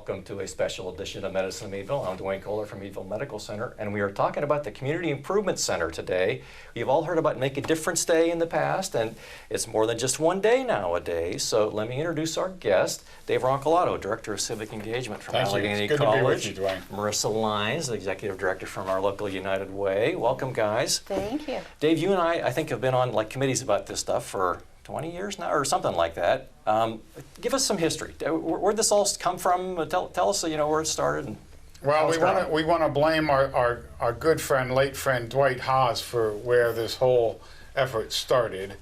welcome to a special edition of Medicine in Meadville. I'm Dwayne Kohler from Meadville Medical Center, and we are talking about the Community Improvement Center today. You've all heard about Make a Difference Day in the past, and it's more than just one day nowadays. So let me introduce our guest, Dave Roncolato, Director of Civic Engagement from Allegheny College. Good to be with you, Dwayne. Marissa Lyons, the Executive Director from our local United Way. Welcome, guys. Thank you. Dave, you and I think, have been on committees about this stuff for 20 years now, or something like that. Give us some history. Where'd this all come from? Tell us, where it started. And well, we want to blame our good friend, late friend Dwight Haas for where this whole effort started.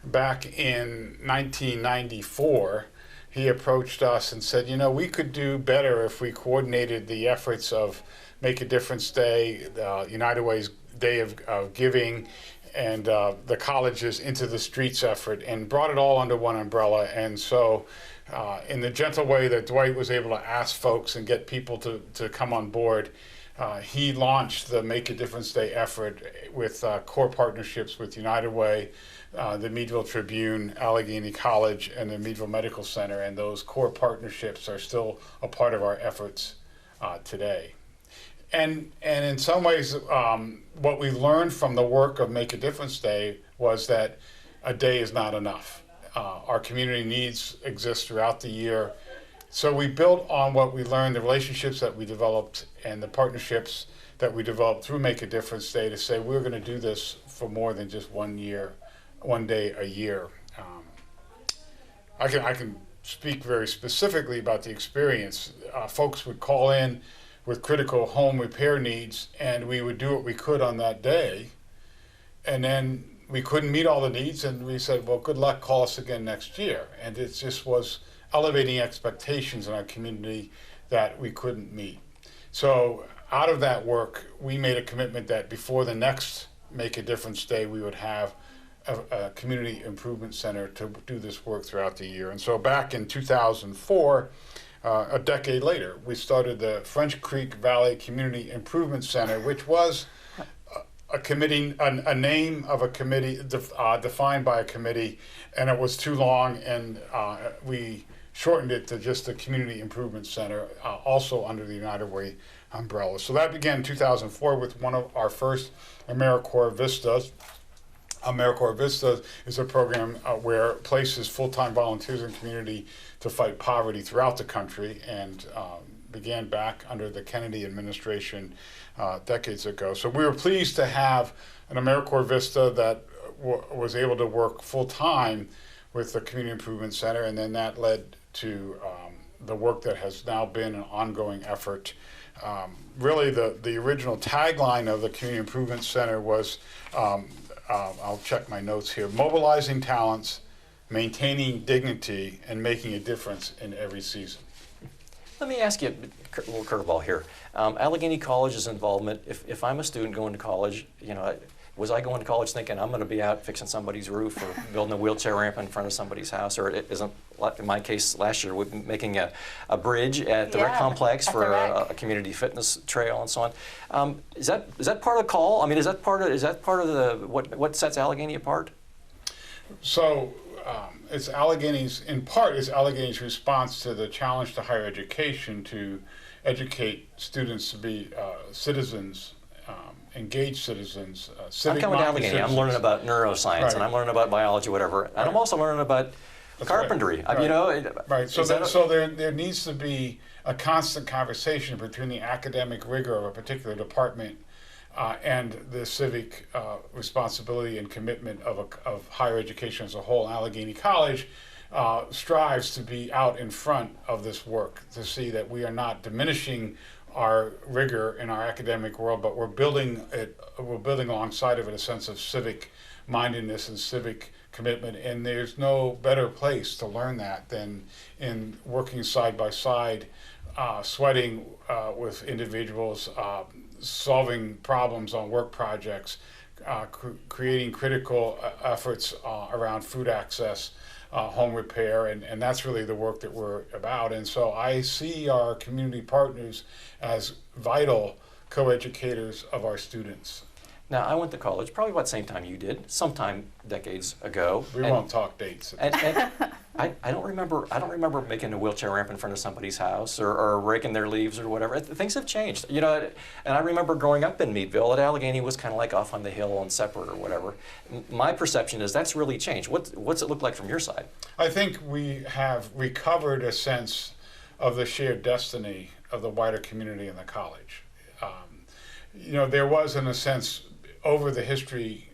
Back in 1994, he approached us and said, we could do better if we coordinated the efforts of Make a Difference Day, United Way's Day of Giving, and the colleges Into the Streets effort, and brought it all under one umbrella. And so in the gentle way that Dwight was able to ask folks and get people to come on board, he launched the Make a Difference Day effort with core partnerships with United Way, the Meadville Tribune, Allegheny College, and the Meadville Medical Center. And those core partnerships are still a part of our efforts today. And in some ways, what we learned from the work of Make a Difference Day was that a day is not enough. Our community needs exist throughout the year. So we built on what we learned, the relationships that we developed and the partnerships that we developed through Make a Difference Day to say we're going to do this for more than just one day a year. I can speak very specifically about the experience. Folks would call in with critical home repair needs, and we would do what we could on that day. And then we couldn't meet all the needs, and we said, well, good luck, call us again next year. And it just was elevating expectations in our community that we couldn't meet. So out of that work, we made a commitment that before the next Make a Difference Day, we would have a community improvement center to do this work throughout the year. And so back in 2004, a decade later, we started the French Creek Valley Community Improvement Center, which was a name of a committee defined by a committee, and it was too long, and we shortened it to just the Community Improvement Center, also under the United Way umbrella. So that began in 2004 with one of our first AmeriCorps Vistas. AmeriCorps Vista is a program where it places full-time volunteers in the community to fight poverty throughout the country, and began back under the Kennedy administration decades ago. So we were pleased to have an AmeriCorps Vista that was able to work full-time with the Community Improvement Center, and then that led to the work that has now been an ongoing effort. Really, the original tagline of the Community Improvement Center was I'll check my notes here: mobilizing talents, maintaining dignity, and making a difference in every season. Let me ask you a little curveball here. Allegheny College's involvement, if I'm a student going to college, was I going to college thinking I'm going to be out fixing somebody's roof or building a wheelchair ramp in front of somebody's house, or it isn't, in my case last year, we're making a bridge at the rec complex for a community fitness trail and so on. Is that part of the call? I mean, is that part of the what sets Allegheny apart? So it's Allegheny's response to the challenge to higher education to educate students to be citizens. Engaged citizens, civic-minded I'm coming to Allegheny. I'm learning about neuroscience, and I'm learning about biology, whatever. And I'm also learning about carpentry. Right. So there needs to be a constant conversation between the academic rigor of a particular department and the civic responsibility and commitment of higher education as a whole. Allegheny College strives to be out in front of this work, to see that we are not diminishing our rigor in our academic world, but we're building alongside of it a sense of civic mindedness and civic commitment. And there's no better place to learn that than in working side by side, sweating with individuals, solving problems on work projects, creating critical efforts around food access, home repair, and that's really the work that we're about. And so I see our community partners as vital co-educators of our students. Now, I went to college probably about the same time you did, sometime decades ago. We won't talk dates. And I don't remember making a wheelchair ramp in front of somebody's house or raking their leaves or whatever. Things have changed, you know. And I remember growing up in Meadville, that Allegheny was kind of like off on the hill and separate or whatever. My perception is that's really changed. What's it look like from your side? I think we have recovered a sense of the shared destiny of the wider community and the college. You know, there was, in a sense, over the history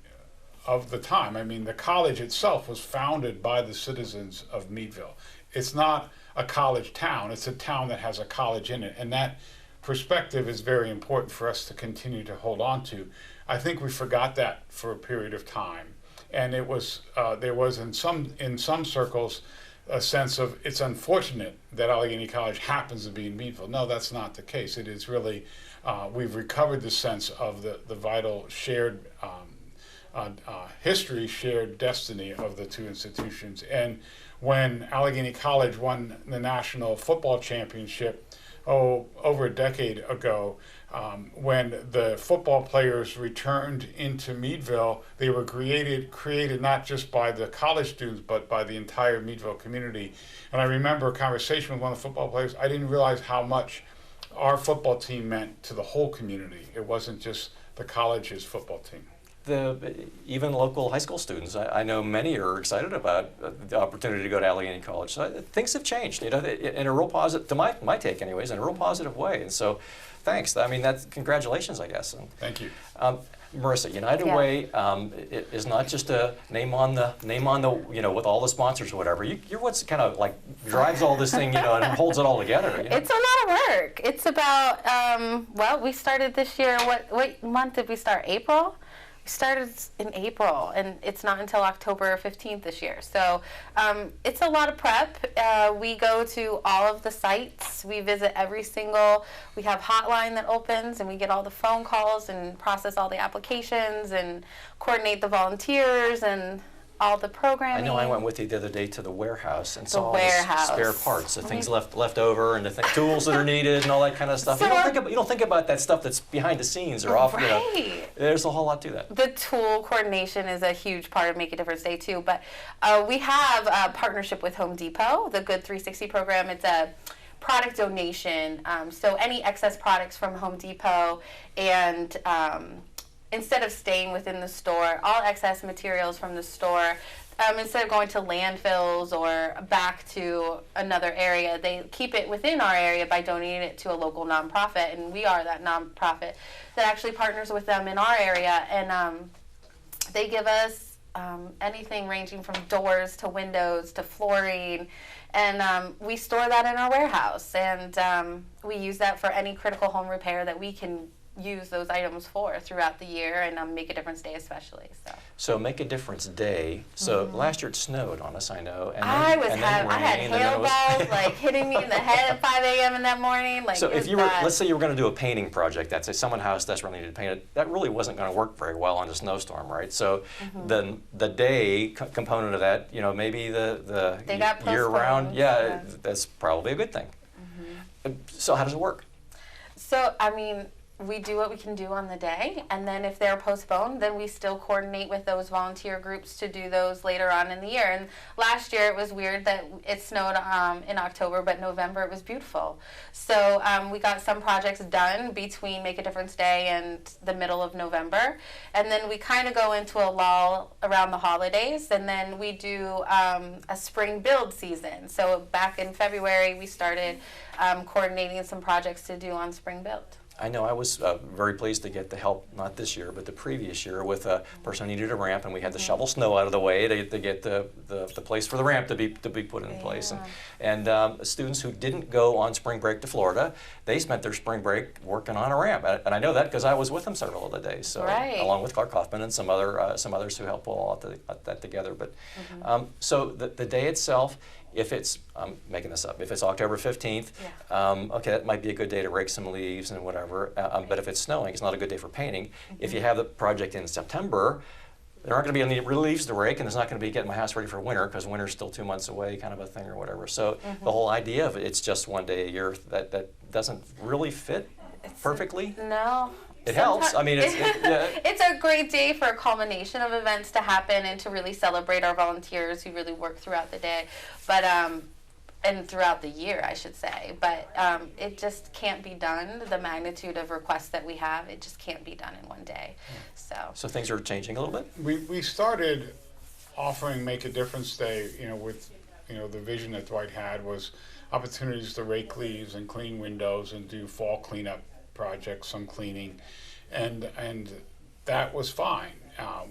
of the time. I mean, the college itself was founded by the citizens of Meadville. It's not a college town, it's a town that has a college in it. And that perspective is very important for us to continue to hold on to. I think we forgot that for a period of time. And it was, there was in some circles a sense of it's unfortunate that Allegheny College happens to be in Meadville. No, that's not the case. It is really, we've recovered the sense of the vital shared history, shared destiny of the two institutions. And when Allegheny College won the national football championship, over a decade ago, when the football players returned into Meadville, they were created not just by the college students, but by the entire Meadville community. And I remember a conversation with one of the football players. I didn't realize how much our football team meant to the whole community. It wasn't just the college's football team. Even local high school students, I know many are excited about the opportunity to go to Allegheny College. So things have changed, you know, in a real positive, to my take anyways, in a real positive way. And so, thanks. I mean, that's congratulations, I guess. And, thank you. Marissa, United Way it is not just a name on the you know, with all the sponsors or whatever. You're what's kind of like drives all this thing, you know, and holds it all together. You know? It's a lot of work. It's about well, we started this year. What month did we start? April. We started in April, and it's not until October 15th this year. So it's a lot of prep. We go to all of the sites. We visit every single, we have hotline that opens, and we get all the phone calls and process all the applications and coordinate the volunteers and all the programming. I know I went with you the other day to the warehouse and saw all the warehouse. spare parts, the things left over, and the tools that are needed, and all that kind of stuff. So you don't think about that stuff that's behind the scenes or off. You know, there's a whole lot to that. The tool coordination is a huge part of Make a Difference Day too. But we have a partnership with Home Depot, the Good 360 program. It's a product donation. So any excess products from Home Depot and instead of staying within the store, all excess materials from the store, instead of going to landfills or back to another area, they keep it within our area by donating it to a local nonprofit. And we are that nonprofit that actually partners with them in our area. And they give us anything ranging from doors to windows to flooring. And we store that in our warehouse. And we use that for any critical home repair that we can use those items for throughout the year, and Make a Difference Day especially. So Make a Difference Day. So last year it snowed on us, I know. And I had hail balls like hitting me in the head at 5 a.m. in that morning. Like, so if you were, let's say you were going to do a painting project, that's someone's house desperately needed painted, that really wasn't going to work very well on a snowstorm, right? So then the day component of that, you know, maybe the year-round, that's probably a good thing. So how does it work? So, I mean, we do what we can do on the day, and then if they're postponed, then we still coordinate with those volunteer groups to do those later on in the year. And last year it was weird that it snowed in October, but November it was beautiful. So we got some projects done between Make a Difference Day and the middle of November, and then we kind of go into a lull around the holidays, and then we do a spring build season. So back in February we started coordinating some projects to do on spring build. I know I was very pleased to get the help, not this year, but the previous year, with a person who needed a ramp, and we had to shovel snow out of the way to get the place for the ramp to be put in place. And students who didn't go on spring break to Florida, they spent their spring break working on a ramp. And I know that because I was with them several of the days, so along with Clark Hoffman and some others who helped pull all that together. But so the day itself, if it's, I'm making this up, if it's October 15th, okay, that might be a good day to rake some leaves and whatever, but if it's snowing, it's not a good day for painting. If you have the project in September, there aren't going to be any leaves to rake, and there's not going to be getting my house ready for winter, because winter's still 2 months away, kind of a thing or whatever. So the whole idea of it's just one day a year, that doesn't really fit perfectly. No. It helps. I mean, yeah. It's a great day for a culmination of events to happen and to really celebrate our volunteers who really work throughout the day, but and throughout the year, I should say. But it just can't be done. The magnitude of requests that we have, it just can't be done in one day. So things are changing a little bit. We started offering Make a Difference Day, with the vision that Dwight had was opportunities to rake leaves and clean windows and do fall cleanup projects, some cleaning, and that was fine.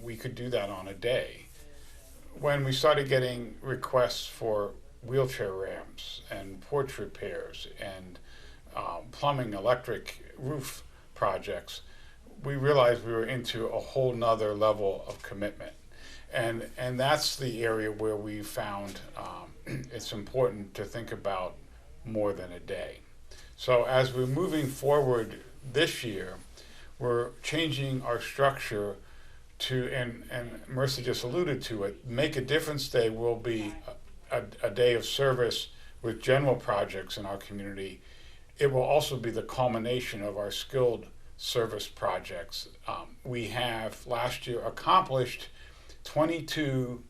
We could do that on a day. When we started getting requests for wheelchair ramps and porch repairs and plumbing, electric, roof projects, we realized we were into a whole nother level of commitment. And that's the area where we found it's important to think about more than a day. So as we're moving forward this year, we're changing our structure to, and Marissa just alluded to it, Make a Difference Day will be a day of service with general projects in our community. It will also be the culmination of our skilled service projects. We have last year accomplished 22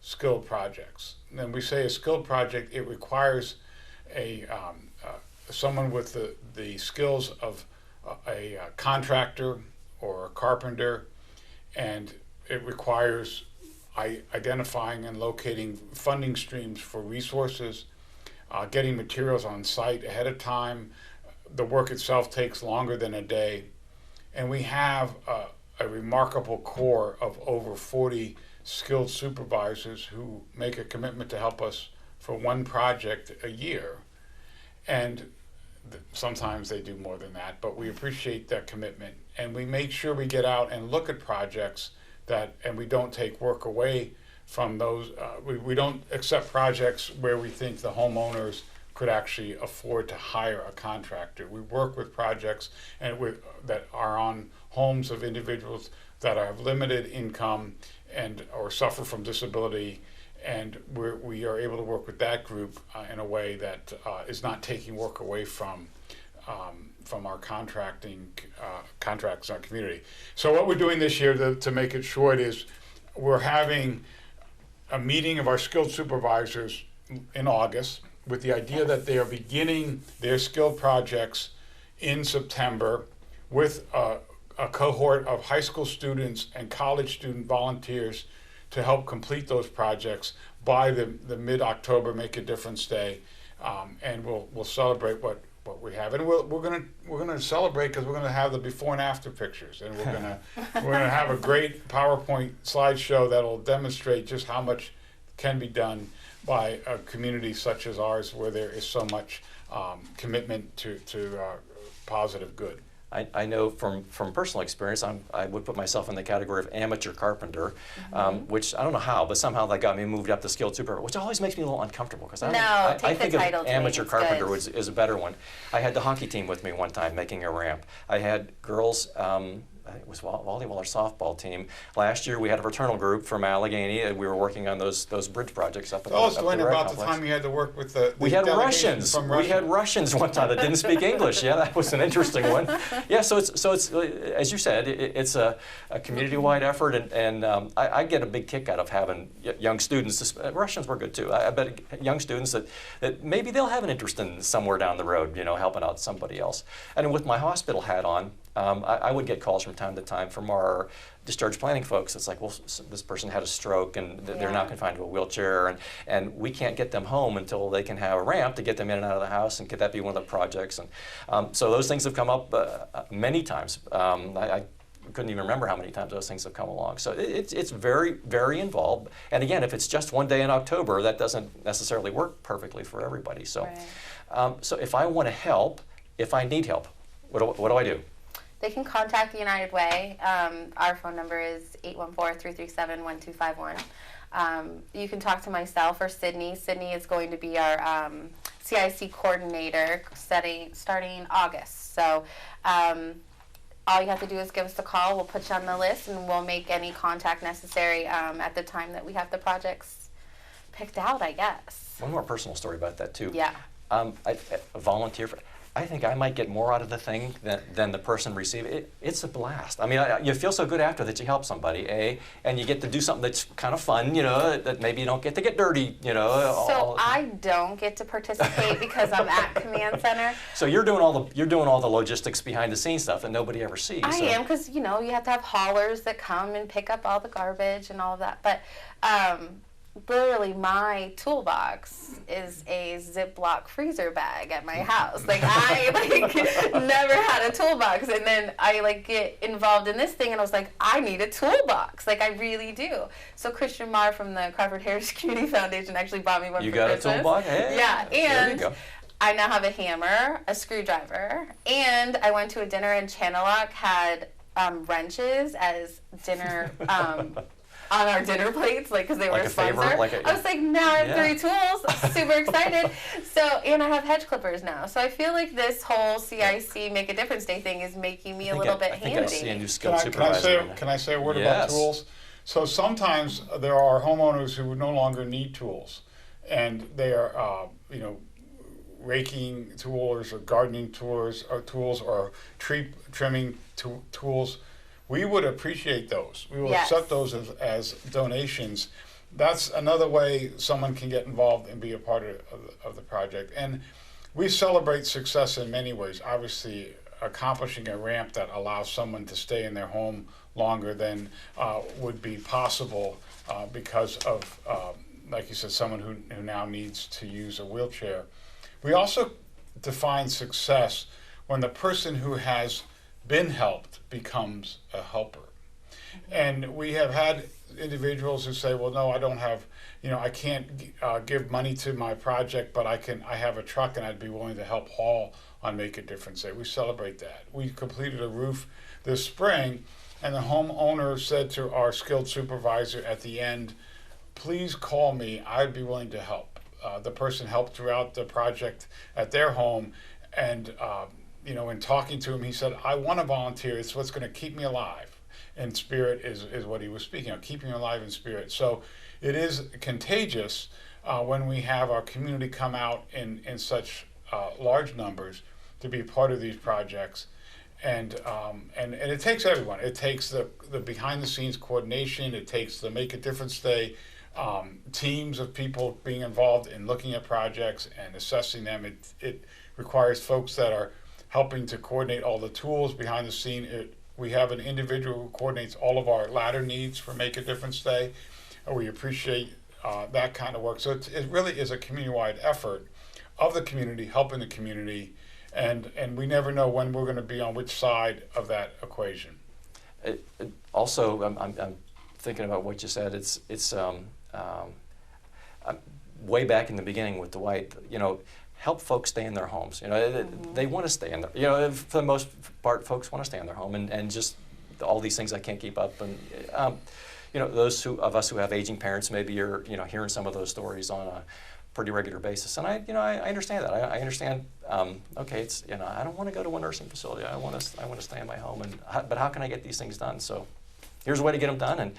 skilled projects. And we say a skilled project, it requires someone with the skills of a contractor or a carpenter, and it requires identifying and locating funding streams for resources, getting materials on site ahead of time. The work itself takes longer than a day, and we have a remarkable core of over 40 skilled supervisors who make a commitment to help us for one project a year. And sometimes they do more than that, but we appreciate that commitment. And we make sure we get out and look at projects and we don't take work away from those. We don't accept projects where we think the homeowners could actually afford to hire a contractor. We work with projects that are on homes of individuals that have limited income or suffer from disability, and we are able to work with that group in a way that is not taking work away from our contracts in our community. So what we're doing this year, to make it short, is we're having a meeting of our skilled supervisors in August with the idea that they are beginning their skilled projects in September with a cohort of high school students and college student volunteers to help complete those projects by the mid-October Make a Difference Day, and we'll celebrate what we have, and we're gonna celebrate because we're gonna have the before and after pictures, and we're gonna have a great PowerPoint slideshow that'll demonstrate just how much can be done by a community such as ours, where there is so much commitment to positive good. I know from personal experience, I would put myself in the category of amateur carpenter, which I don't know how, but somehow that got me moved up to skilled supervisor, which always makes me a little uncomfortable because I think of amateur carpenter is a better one. I had the hockey team with me one time making a ramp. I had girls. I think it was volleyball or softball team. Last year we had a fraternal group from Allegheny, and we were working on those bridge projects up at Tell us, the Dwayne, rec about complex. the time you had to work with the We had delegation Russians. from Russia. We had Russians one time that didn't speak English. Yeah, that was an interesting one. Yeah, so it's as you said, it's a community-wide effort, and I get a big kick out of having young students. Russians were good too. I bet young students that maybe they'll have an interest in somewhere down the road, helping out somebody else. And with my hospital hat on, I would get calls from time to time from our discharge planning folks. It's like, well, this person had a stroke and they're not confined to a wheelchair, and we can't get them home until they can have a ramp to get them in and out of the house, and could that be one of the projects? And so those things have come up many times. I couldn't even remember how many times those things have come along. So it's very, very involved. And again, if it's just one day in October, that doesn't necessarily work perfectly for everybody. So, so if I want to help, if I need help, what do I do? They can contact the United Way. Our phone number is 814-337-1251. You can talk to myself or Sydney. Sydney is going to be our CIC coordinator starting August. So all you have to do is give us a call. We'll put you on the list, and we'll make any contact necessary at the time that we have the projects picked out, I guess. One more personal story about that too. Yeah. I volunteer. I think I might get more out of the thing than the person receiving it. It's a blast. I mean, you feel so good after that you help somebody, and you get to do something that's kind of fun, that maybe you don't get to get dirty, So I don't get to participate because I'm at Command Center. So you're doing all the logistics behind the scenes stuff that nobody ever sees. I am, because you have to have haulers that come and pick up all the garbage and all of that. But literally, my toolbox is a Ziploc freezer bag at my house. Like, I never had a toolbox, and then I get involved in this thing, and I was like, I need a toolbox. Like, I really do. So Christian Marr from the Crawford Harris Community Foundation actually bought me one for Christmas. You got a toolbox? Hey, yeah, there you and go. I now have a hammer, a screwdriver, and I went to a dinner, and Channellock had wrenches as dinner. On our dinner plates, because they were Like a a sponsor. favor? I was like, now I have Yeah. 3 tools. Super excited. So, and I have hedge clippers now. So I feel like this whole CIC Make a Difference Day thing is making me a little bit I think handy. I see a new skilled supervisor. Can I say a word Yes. about tools? So sometimes there are homeowners who no longer need tools, and they are, raking tools or gardening tools or tree trimming tools. We would appreciate those. We will Yes. accept those as donations. That's another way someone can get involved and be a part of the project. And we celebrate success in many ways. Obviously, accomplishing a ramp that allows someone to stay in their home longer than would be possible because of, like you said, someone who now needs to use a wheelchair. We also define success when the person who has been helped becomes a helper. And we have had individuals who say, well, no, I don't have, I can't give money to my project, but I have a truck and I'd be willing to help haul on Make a Difference Day. We celebrate that. We completed a roof this spring, and the homeowner said to our skilled supervisor at the end, please call me, I'd be willing to help. The person helped throughout the project at their home, and in talking to him, he said, I want to volunteer. It's what's going to keep me alive. And spirit is what he was speaking of, keeping me alive in spirit. So it is contagious when we have our community come out in such large numbers to be part of these projects. And it takes everyone. It takes the behind the scenes coordination. It takes the Make a Difference Day teams of people being involved in looking at projects and assessing them. It requires folks that are helping to coordinate all the tools behind the scene. We have an individual who coordinates all of our ladder needs for Make a Difference Day. We appreciate that kind of work. So it really is a community-wide effort of the community, helping the community, and we never know when we're going to be on which side of that equation. Also, I'm thinking about what you said. It's way back in the beginning with Dwight, help folks stay in their homes. They want to stay in their, for the most part, folks want to stay in their home, and just all these things I can't keep up. And those of us who have aging parents, maybe you're hearing some of those stories on a pretty regular basis. And I understand that. I understand. Okay, it's I don't want to go to a nursing facility. I want to stay in my home. But how can I get these things done? So here's a way to get them done. And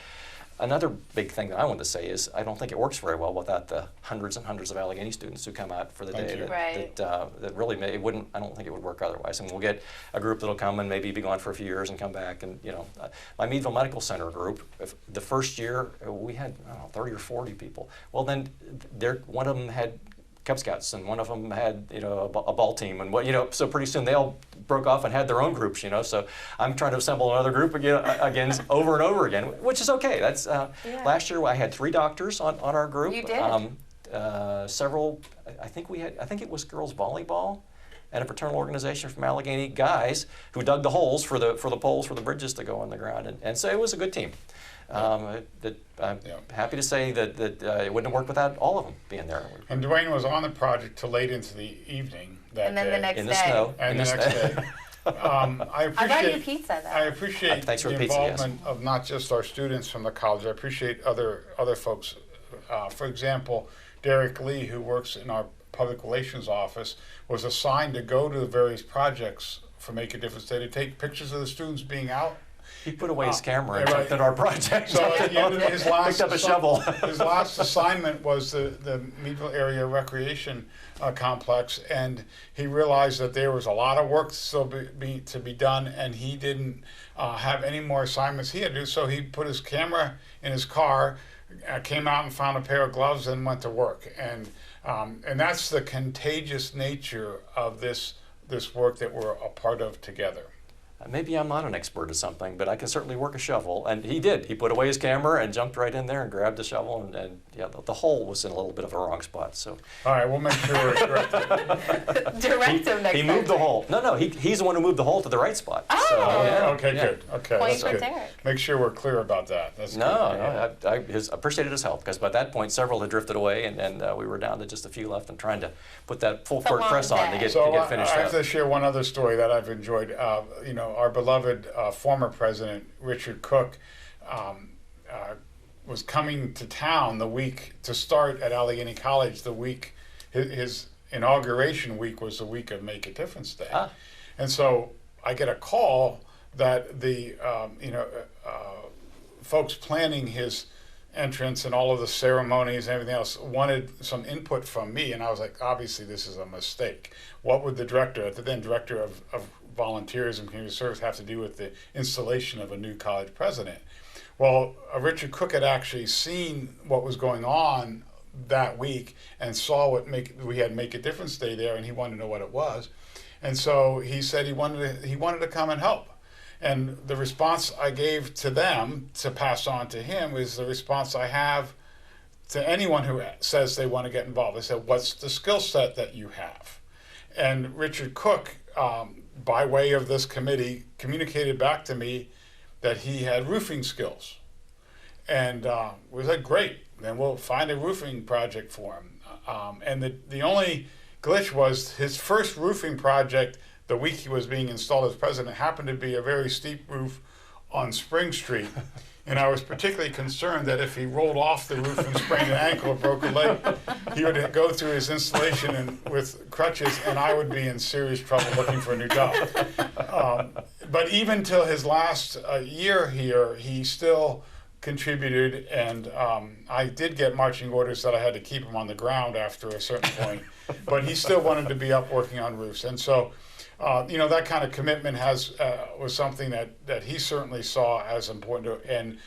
another big thing that I want to say is I don't think it works very well without the hundreds and hundreds of Allegheny students who come out for the day. Right. That really it wouldn't. I don't think it would work otherwise. And we'll get a group that'll come and maybe be gone for a few years and come back. And my Meadville Medical Center group, the first year we had 30 or 40 people. Well, then one of them had Cub Scouts, and one of them had a ball team, and so pretty soon they all broke off and had their own groups. So I'm trying to assemble another group again over and over again, which is okay. That's last year I had 3 doctors on our group. You did. Several. I think it was girls volleyball, and a fraternal organization from Allegheny, guys who dug the holes for the poles for the bridges to go on the ground, and so it was a good team. I'm happy to say that it wouldn't have worked without all of them being there. And Dwayne was on the project till late into the evening that And then day. the next In the day. snow. And the next day. I got you pizza, though. I appreciate Thanks for the the pizza, yes. involvement of not just our students from the college. I appreciate other folks. For example, Derek Lee, who works in our public relations office, was assigned to go to the various projects for Make a Difference Day to take pictures of the students being out He put away his camera and right. jumped in our project. So at the end of his last picked up a shovel. his last assignment was the Meadville Area Recreation Complex, and he realized that there was a lot of work still to be done, and he didn't have any more assignments he had to do. So he put his camera in his car, came out and found a pair of gloves, and went to work. And that's the contagious nature of this work that we're a part of together. Maybe I'm not an expert at something, but I can certainly work a shovel. And he did. He put away his camera and jumped right in there and grabbed the shovel. And yeah, the hole was in a little bit of a wrong spot. So. All right, we'll make sure we're correct. Direct him next He time. moved the hole. No, he's the one who moved the hole to the right spot. Oh. So, yeah, Okay, yeah. good. Okay, Point that's for good. Derek. Make sure we're clear about that. That's No, good. I appreciated his help, because by that point several had drifted away, and we were down to just a few left and trying to put that full It's a court long press on day. to So get finished I have up. to share one other story that I've enjoyed. Our beloved former president, Richard Cook, was coming to town the week to start at Allegheny College. The week, his inauguration week was the week of Make a Difference Day. Ah. And so I get a call that the folks planning his entrance and all of the ceremonies and everything else wanted some input from me, and I was like, obviously this is a mistake. What would the director, at the then director of volunteers and community service, have to do with the installation of a new college president? Well, Richard Cook had actually seen what was going on that week and saw what we had Make a Difference Day there, and he wanted to know what it was. And so he said he wanted to come and help. And the response I gave to them to pass on to him is the response I have to anyone who says they want to get involved. I said, what's the skill set that you have? And Richard Cook, by way of this committee, communicated back to me that he had roofing skills. And we said, great, then we'll find a roofing project for him. And the only glitch was his first roofing project, the week he was being installed as president, happened to be a very steep roof on Spring Street. And I was particularly concerned that if he rolled off the roof and sprained an ankle or broke a leg, he would go through his installation with crutches, and I would be in serious trouble looking for a new job. But even till his last year here, he still contributed, and I did get marching orders that I had to keep him on the ground after a certain point. But he still wanted to be up working on roofs. And so that kind of commitment was something that he certainly saw as important. And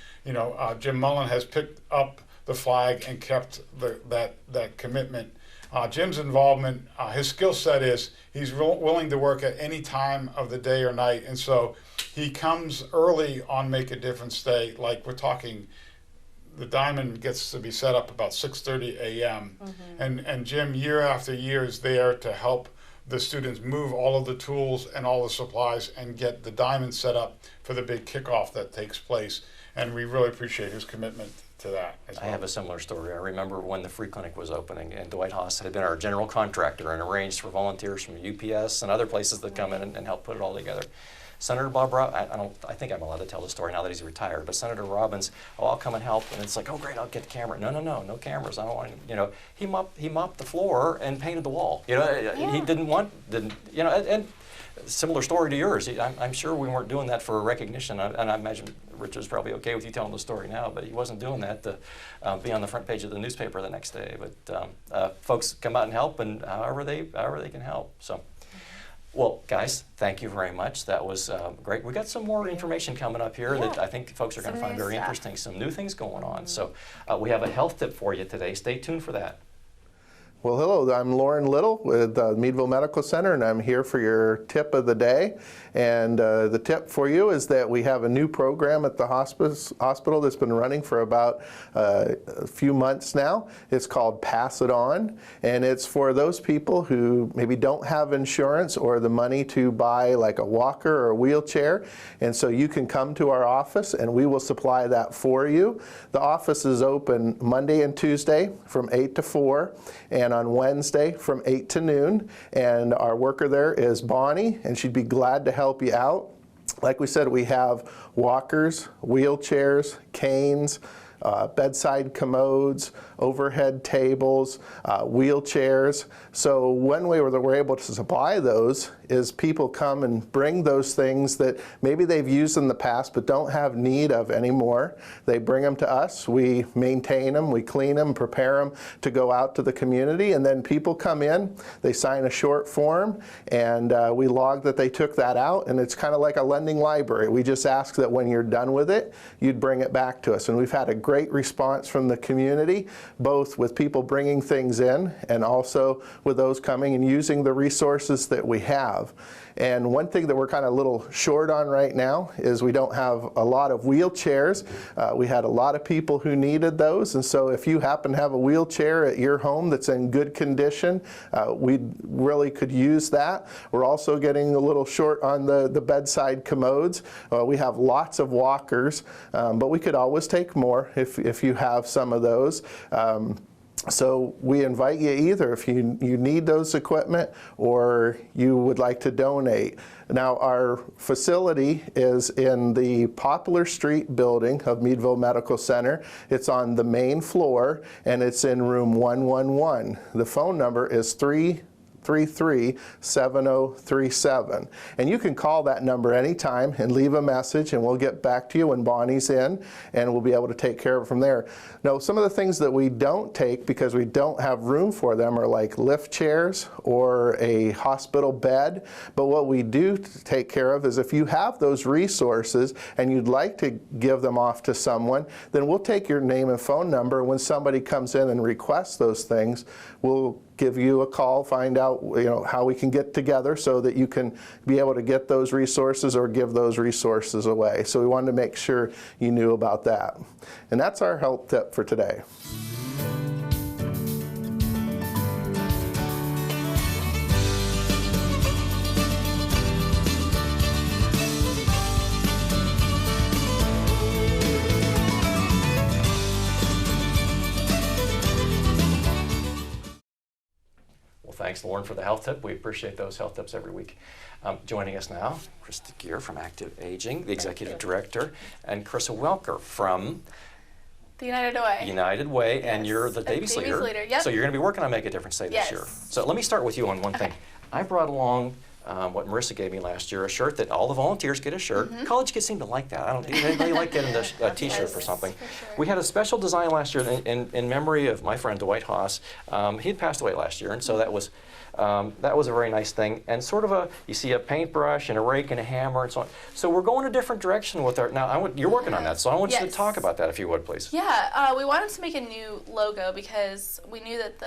Jim Mullen has picked up the flag and kept that commitment. Jim's involvement, his skill set is he's willing to work at any time of the day or night, and so he comes early on Make a Difference Day. Like we're talking, the diamond gets to be set up about 6:30 a.m. And Jim, year after year, is there to help the students move all of the tools and all the supplies and get the diamond set up for the big kickoff that takes place. And we really appreciate his commitment to that as well. I have a similar story. I remember when the free clinic was opening, and Dwight Haas had been our general contractor and arranged for volunteers from UPS and other places that come in and help put it all together. Senator Bob Robbins, I think I'm allowed to tell the story now that he's retired, but Senator Robbins, I'll come and help, and it's like, oh great, I'll get the camera. No cameras. I don't want any, he mopped the floor and painted the wall. He and similar story to yours. I'm sure we weren't doing that for recognition, and I imagine Richard's probably okay with you telling the story now, but he wasn't doing that to be on the front page of the newspaper the next day. But folks come out and help, and however they can help. So. Well, guys, thank you very much. That was great. We got some more information coming up here that I think folks are going to find very interesting. Some new things going on. So we have a health tip for you today. Stay tuned for that. Well, hello, I'm Lauren Little with Meadville Medical Center, and I'm here for your tip of the day. And the tip for you is that we have a new program at the hospital that's been running for about a few months now. It's called Pass It On, and it's for those people who maybe don't have insurance or the money to buy like a walker or a wheelchair. And so you can come to our office and we will supply that for you. The office is open Monday and Tuesday from 8 to 4, and on Wednesday from 8 to noon. And our worker there is Bonnie, and she'd be glad to help you out. Like we said, we have walkers, wheelchairs, canes, bedside commodes, overhead tables, wheelchairs. So one way that we're able to supply those is people come and bring those things that maybe they've used in the past but don't have need of anymore. They bring them to us, we maintain them, we clean them, prepare them to go out to the community, and then people come in, they sign a short form, and we log that they took that out, and it's kind of like a lending library. We just ask that when you're done with it, you'd bring it back to us. And we've had a great response from the community, both with people bringing things in and also with those coming and using the resources that we have. And one thing that we're kind of a little short on right now is we don't have a lot of wheelchairs. We had a lot of people who needed those, and so if you happen to have a wheelchair at your home that's in good condition, we really could use that. We're also getting a little short on the bedside commodes. We have lots of walkers, but we could always take more if you have some of those. So we invite you either if you need those equipment or you would like to donate. Now our facility is in the Poplar Street building of Meadville Medical Center. It's on the main floor and it's in room 111. The phone number is 333-7037. And you can call that number anytime and leave a message, and we'll get back to you when Bonnie's in, and we'll be able to take care of it from there. Now, some of the things that we don't take because we don't have room for them are like lift chairs or a hospital bed. But what we do take care of is if you have those resources and you'd like to give them off to someone, then we'll take your name and phone number. When somebody comes in and requests those things, we'll give you a call, find out how we can get together so that you can be able to get those resources or give those resources away. So we wanted to make sure you knew about that. And that's our health tip for today. Thanks, Lauren, for the health tip. We appreciate those health tips every week. Joining us now, Krista Gear from Active Aging, the Executive Director, and Carissa Welker from the United Way. United Way, Yes. and you're the Davies leader. Yep. So you're going to be working on Make a Difference Day this year. So let me start with you on one thing. I brought along what Marissa gave me last year, a shirt that all the volunteers get a shirt. College kids seem to like that. They like getting a t-shirt for something. For sure. We had a special design last year in memory of my friend Dwight Haas. He had passed away last year, and so that was a very nice thing. And sort of you see a paintbrush and a rake and a hammer and so on. So we're going a different direction with our, now you're working on that, so I want you to talk about that if you would, please. Yeah, we wanted to make a new logo because we knew that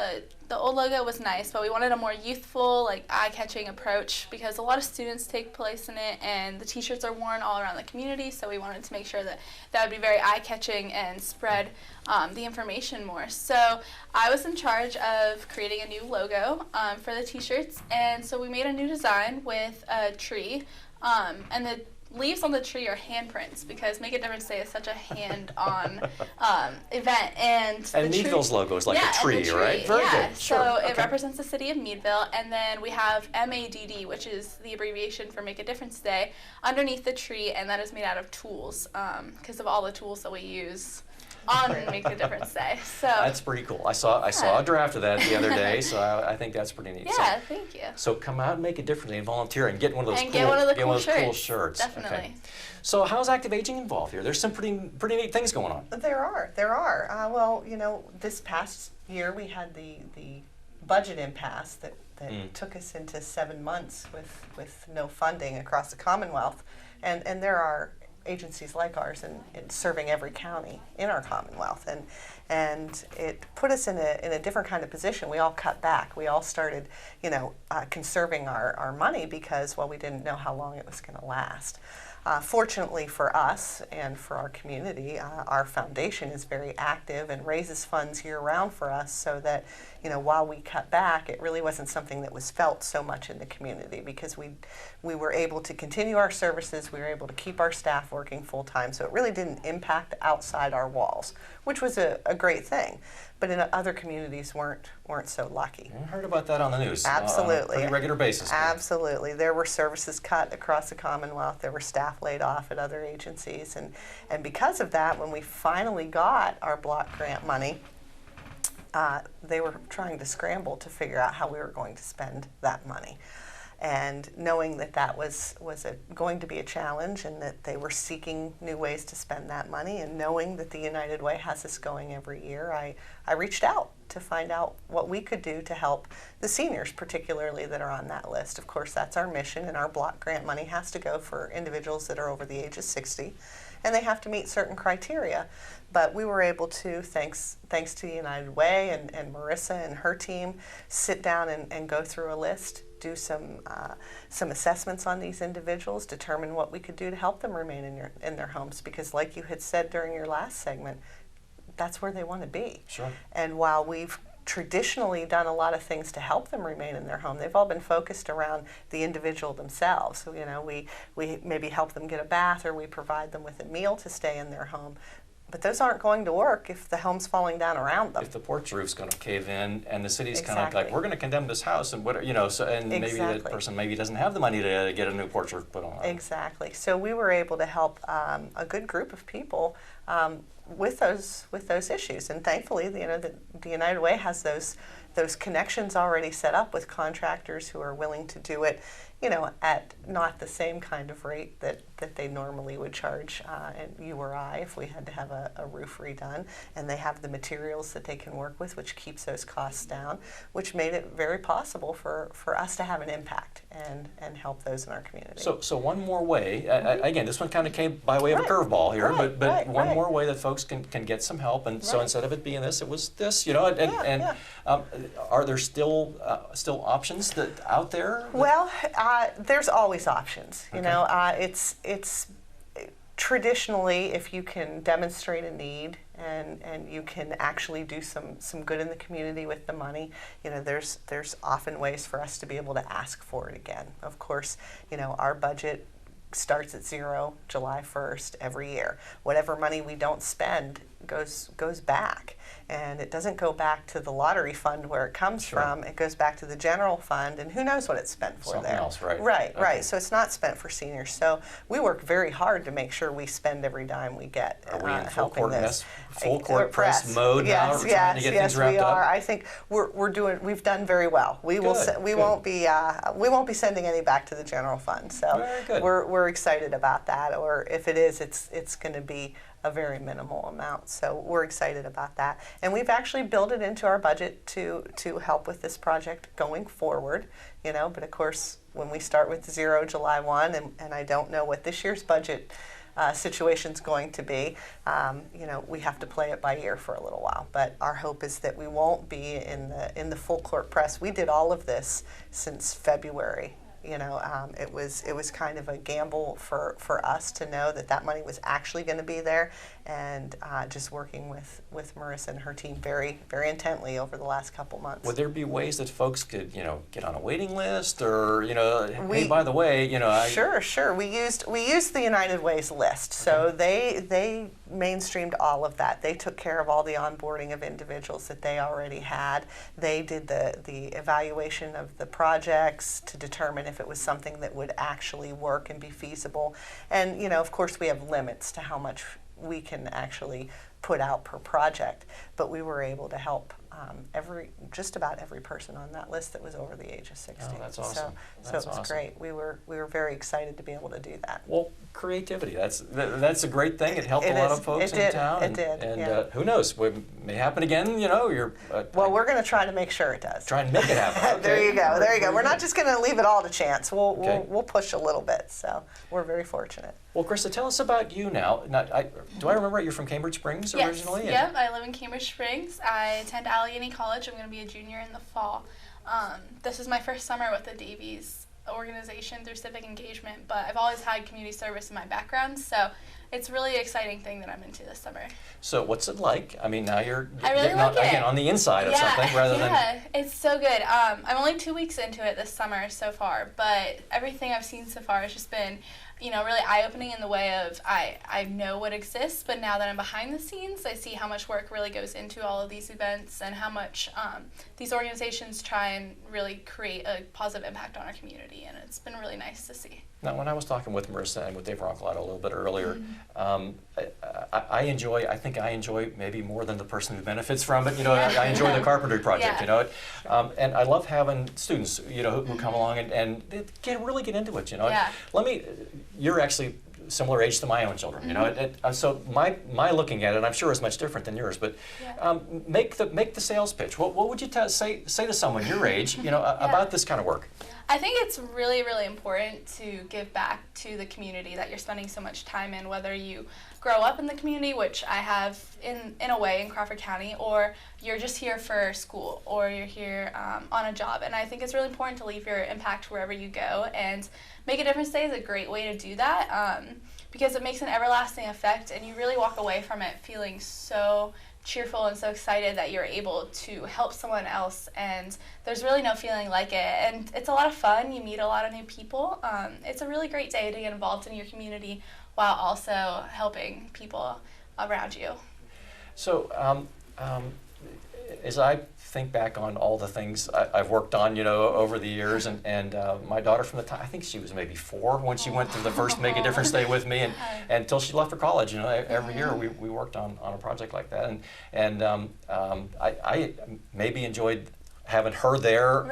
the old logo was nice, but we wanted a more youthful, like eye-catching approach because a lot of students take place in it and the t-shirts are worn all around the community, so we wanted to make sure that would be very eye-catching and spread the information more. So I was in charge of creating a new logo for the t-shirts, and so we made a new design with a tree, and the leaves on the tree are handprints because Make a Difference Day is such a hand-on event. And Meadville's logo is like a tree, right? Very good. So it represents the city of Meadville, and then we have MADD, which is the abbreviation for Make a Difference Day, underneath the tree, and that is made out of tools because of all the tools that we use on Make a Difference Day. So that's pretty cool. I saw a draft of that the other day, so I think that's pretty neat. Yeah, thank you. So come out and make a difference and volunteer and get one of those cool shirts. Definitely. Okay. So how's Active Aging involved here? There's some pretty neat things going on. There are. Well, this past year we had the budget impasse that took us into 7 months with no funding across the Commonwealth, and there are agencies like ours in serving every county in our Commonwealth, and it put us in a different kind of position. We all cut back. We all started, conserving our money because, well, we didn't know how long it was going to last. Fortunately for us and for our community, our foundation is very active and raises funds year-round for us so that, while we cut back, it really wasn't something that was felt so much in the community because we were able to continue our services, we were able to keep our staff working full-time, so it really didn't impact outside our walls. which was a great thing. But in other communities weren't so lucky. I heard about that on the news. Absolutely. On a pretty regular basis. Absolutely. There were services cut across the Commonwealth. There were staff laid off at other agencies. And because of that, when we finally got our block grant money, they were trying to scramble to figure out how we were going to spend that money. And knowing that that was going to be a challenge and that they were seeking new ways to spend that money, and knowing that the United Way has this going every year, I reached out to find out what we could do to help the seniors, particularly that are on that list. Of course, that's our mission, and our block grant money has to go for individuals that are over the age of 60, and they have to meet certain criteria. But we were able to, thanks to United Way and Marissa and her team, sit down and go through a list, do some assessments on these individuals, determine what we could do to help them remain in their homes, because like you had said during your last segment, that's where they want to be. Sure. And while we've traditionally done a lot of things to help them remain in their home, they've all been focused around the individual themselves. So, we maybe help them get a bath, or we provide them with a meal to stay in their home. But those aren't going to work if the home's falling down around them. If the porch roof's going to cave in, and the city's kind Exactly. of like, we're going to condemn this house, and what, and maybe that Exactly. person maybe doesn't have the money to get a new porch roof put on. Exactly. So we were able to help a good group of people with those issues, and thankfully, the United Way has those connections already set up with contractors who are willing to do it, at not the same kind of rate that they normally would charge you or I if we had to have a roof redone. And they have the materials that they can work with, which keeps those costs down, which made it very possible for us to have an impact and help those in our community. So one more way, again, this one kind of came by way of Right. a curveball here, Right, but right, one right. more way that folks can get some help, and so Right. instead of it being this, it was this, are there still options that out there? Well, there's always options. Okay. It's traditionally, if you can demonstrate a need and you can actually do some good in the community with the money, there's often ways for us to be able to ask for it again. Of course, our budget starts at zero July 1st every year. Whatever money we don't spend goes back. And it doesn't go back to the lottery fund where it comes Sure. from. It goes back to the general fund, and who knows what it's spent for Something there. else, right. Right, Okay. right. So it's not spent for seniors. So we work very hard to make sure we spend every dime we get Are we in full helping court this. full court press mode now? Yes, We're yes, trying to get yes, things wrapped we up? are. I think we've done very well. We will. Good, We good. won't be sending any back to the general fund. So Very good. we're excited about that. Or if it is, it's going to be a very minimal amount. So we're excited about that. And we've actually built it into our budget to help with this project going forward. But of course, when we start with zero July 1, and I don't know what this year's budget situation's going to be, we have to play it by ear for a little while. But our hope is that we won't be in the full court press. We did all of this since February. It was kind of a gamble for us to know that money was actually going to be there, and just working with Marissa and her team very, very intently over the last couple months. Would there be ways that folks could, get on a waiting list, or, hey, by the way, Sure. We used the United Way's list, so they mainstreamed all of that. They took care of all the onboarding of individuals that they already had. They did the evaluation of the projects to determine if it was something that would actually work and be feasible. And of course, we have limits to how much we can actually put out per project, but we were able to help just about every person on that list that was over the age of 60. Oh, that's awesome. So That's it was awesome. great. We were very excited to be able to do that. Well, creativity, that's a great thing. It helped It a lot is. of folks It in did. town. It did, And yeah. who knows, it may happen again, you're... Well, we're going to try to make sure it does. Try and make it happen. There Okay. you go. There you go. We're not just going to leave it all to chance. Okay. We'll push a little bit. So we're very fortunate. Well, Krista, tell us about you now. Do I remember right? You're from Cambridge Springs originally? Yes. Yep. I live in Cambridge Springs. I attend Allegheny College. I'm going to be a junior in the fall. This is my first summer with the Davies organization through civic engagement, but I've always had community service in my background, so it's a really exciting thing that I'm into this summer. So what's it like? I mean, now you're I really getting like it. again on the inside of something rather than... Yeah, it's so good. I'm only 2 weeks into it this summer so far, but everything I've seen so far has just been really eye-opening in the way of I know what exists, but now that I'm behind the scenes, I see how much work really goes into all of these events and how much these organizations try and really create a positive impact on our community, and it's been really nice to see. Now, when I was talking with Marissa and with Dave Roncolat a little bit earlier, I think I enjoy maybe more than the person who benefits from it. I enjoy the carpentry project, and I love having students, who come along and they really get into it, Yeah. You're actually similar age to my own children, so my looking at it, I'm sure is much different than yours, but make the sales pitch. What would you say to someone your age, about this kind of work? I think it's really, really important to give back to the community that you're spending so much time in, whether you grow up in the community, which I have in a way in Crawford County, or you're just here for school, or you're here on a job. And I think it's really important to leave your impact wherever you go, and Make a Difference Day is a great way to do that because it makes an everlasting effect, and you really walk away from it feeling so cheerful and so excited that you're able to help someone else, and there's really no feeling like it, and it's a lot of fun. You meet a lot of new people. It's a really great day to get involved in your community while also helping people around you. So as I think back on all the things I've worked on, over the years, and my daughter from the time, I think she was maybe 4 when she went to the first Make a Difference Day with me, and until she left for college, every year we worked on a project like that, and I maybe enjoyed having her there,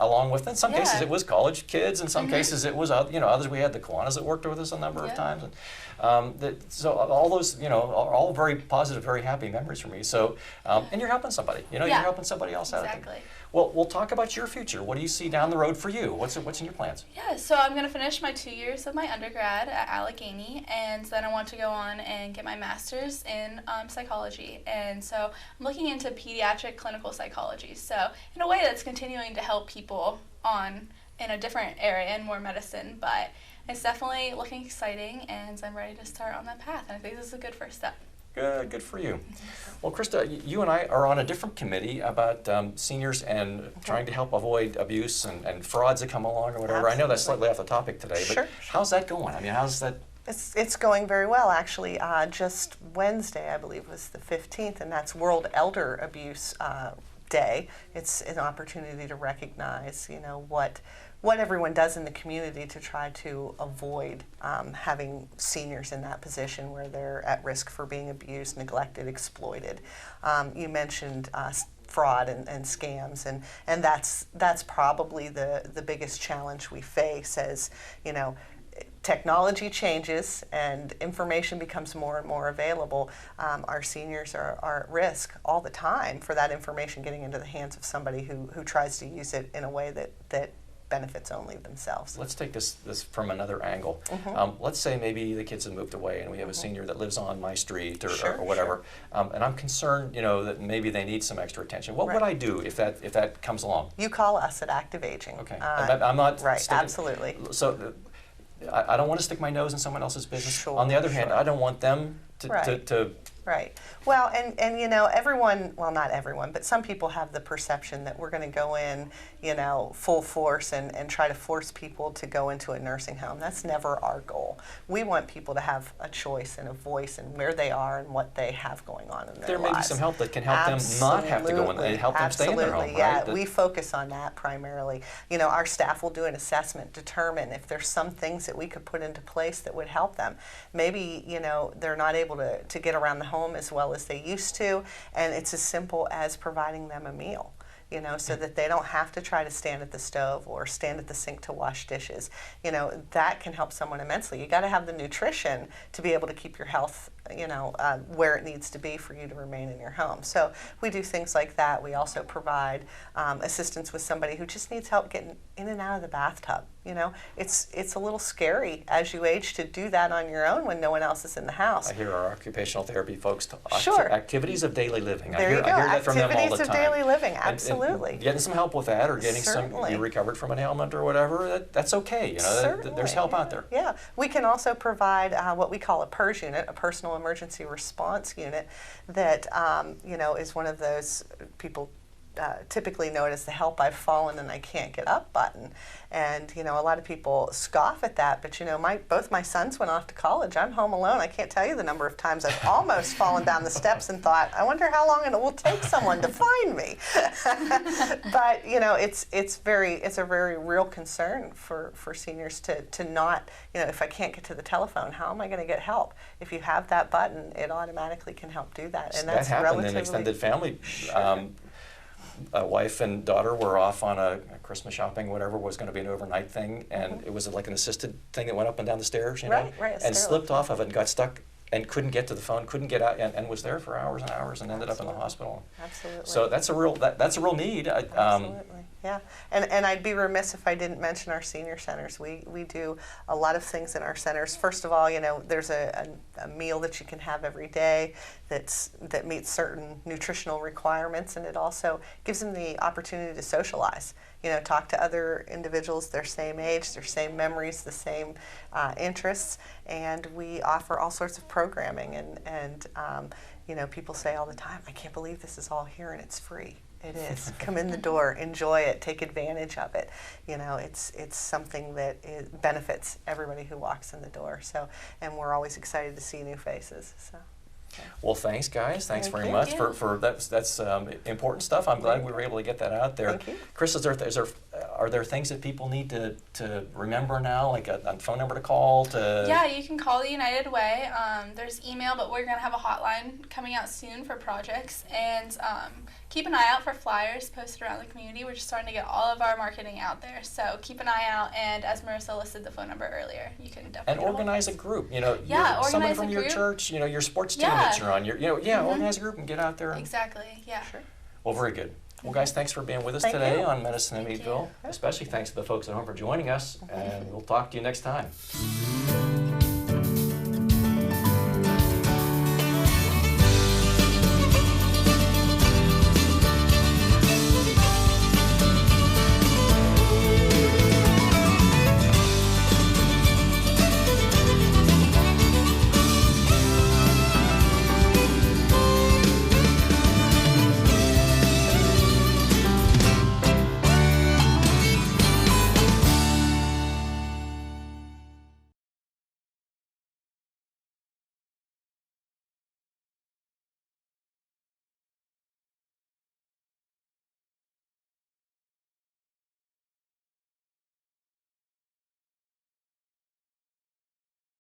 along with. In some cases it was college kids. In some cases it was, others. We had the Kiwanis that worked with us a number of times. And, so all those, are all very positive, very happy memories for me. So, and you're helping somebody. You're helping somebody else out. Exactly. Well, we'll talk about your future. What do you see down the road for you? What's in your plans? Yeah, so I'm going to finish my 2 years of my undergrad at Allegheny, and then I want to go on and get my master's in psychology. And so I'm looking into pediatric clinical psychology. So in a way that's continuing to help people in a different area and more medicine, but it's definitely looking exciting, and I'm ready to start on that path. And I think this is a good first step. Good for you. Well, Krista, you and I are on a different committee about seniors and trying to help avoid abuse and frauds that come along or whatever. Absolutely. I know that's slightly off the topic today, but Sure. how's that going? I mean, how's that? It's going very well, actually. Just Wednesday, I believe, was the 15th, and that's World Elder Abuse Day. It's an opportunity to recognize, what everyone does in the community to try to avoid having seniors in that position where they're at risk for being abused, neglected, exploited. You mentioned fraud and scams, and that's probably the biggest challenge we face as, technology changes and information becomes more and more available. Our seniors are at risk all the time for that information getting into the hands of somebody who tries to use it in a way that benefits only themselves. Let's take this from another angle. Let's say maybe the kids have moved away and we have a senior that lives on my street or whatever, and I'm concerned, that maybe they need some extra attention. What would I do if that comes along? You call us at Active Aging. Okay, I'm not right. Absolutely. So I don't want to stick my nose in someone else's business. Sure, on the other hand, I don't want them to Right. Well, and everyone, well, not everyone, but some people have the perception that we're going to go in, full force and try to force people to go into a nursing home. That's never our goal. We want people to have a choice and a voice in where they are and what they have going on in their lives. There may be some help that can help them not have to go in and help them stay in their home, right? Yeah, we focus on that primarily. Our staff will do an assessment, determine if there's some things that we could put into place that would help them. Maybe, they're not able to get around the home as well as they used to, and it's as simple as providing them a meal, so that they don't have to try to stand at the stove or stand at the sink to wash dishes. That can help someone immensely. You got to have the nutrition to be able to keep your health, where it needs to be for you to remain in your home. So we do things like that. We also provide assistance with somebody who just needs help getting in and out of the bathtub. It's a little scary as you age to do that on your own when no one else is in the house. I hear our occupational therapy folks talk Sure. Activities of daily living. There you go. I hear that from them all the Activities of time. daily living, And absolutely. getting some help with that, or getting Certainly. you recovered from an ailment or whatever, that's okay. Certainly. There's help out there. Yeah, we can also provide what we call a PERS unit, a personal emergency response unit, that is one of those people typically know it as the help I've fallen and I can't get up button. And you know, a lot of people scoff at that, but you know, both my sons went off to college. I'm home alone. I can't tell you the number of times I've almost fallen down the steps and thought, I wonder how long it will take someone to find me. But you know, it's a very real concern for seniors to not, you know, if I can't get to the telephone, how am I going to get help? If you have that button, it automatically can help do that. And that's that happened relatively in extended family. Sure. A wife and daughter were off on a Christmas shopping, whatever, was going to be an overnight thing, and it was like an assisted thing that went up and down the stairs, you know, Right, and slipped off of it and got stuck and couldn't get to the phone, couldn't get out, and was there for hours and hours and ended up in the hospital. Absolutely. So that's a real need. Absolutely, yeah. And I'd be remiss if I didn't mention our senior centers. We do a lot of things in our centers. First of all, you know, there's a meal that you can have every day that meets certain nutritional requirements, and it also gives them the opportunity to socialize. You know, talk to other individuals their same age, their same memories, the same interests, and we offer all sorts of programming. And you know, people say all the time, I can't believe this is all here and it's free. It is. Come in the door, enjoy it, take advantage of it. You know, it's something that benefits everybody who walks in the door. So, and we're always excited to see new faces. So. Well, thanks, guys. Thanks Thank very you. much for that's important stuff. I'm glad we were able to get that out there. Thank you. Chris, are there things that people need to remember now, like a phone number to call? Yeah, you can call the United Way. There's email, but we're going to have a hotline coming out soon for projects. And keep an eye out for flyers posted around the community. We're just starting to get all of our marketing out there. So keep an eye out. And as Marissa listed the phone number earlier, you can definitely And organize a group. You know, Yeah, someone organize from a your group. church. You know, your sports team Yeah. that you're on. Organize a group and get out there. Exactly, yeah. Sure. Well, very good. Well, guys, thanks for being with us Thank today you. on Medicine in Thank Meadville. you. Especially thanks to the folks at home for joining us, and we'll talk to you next time.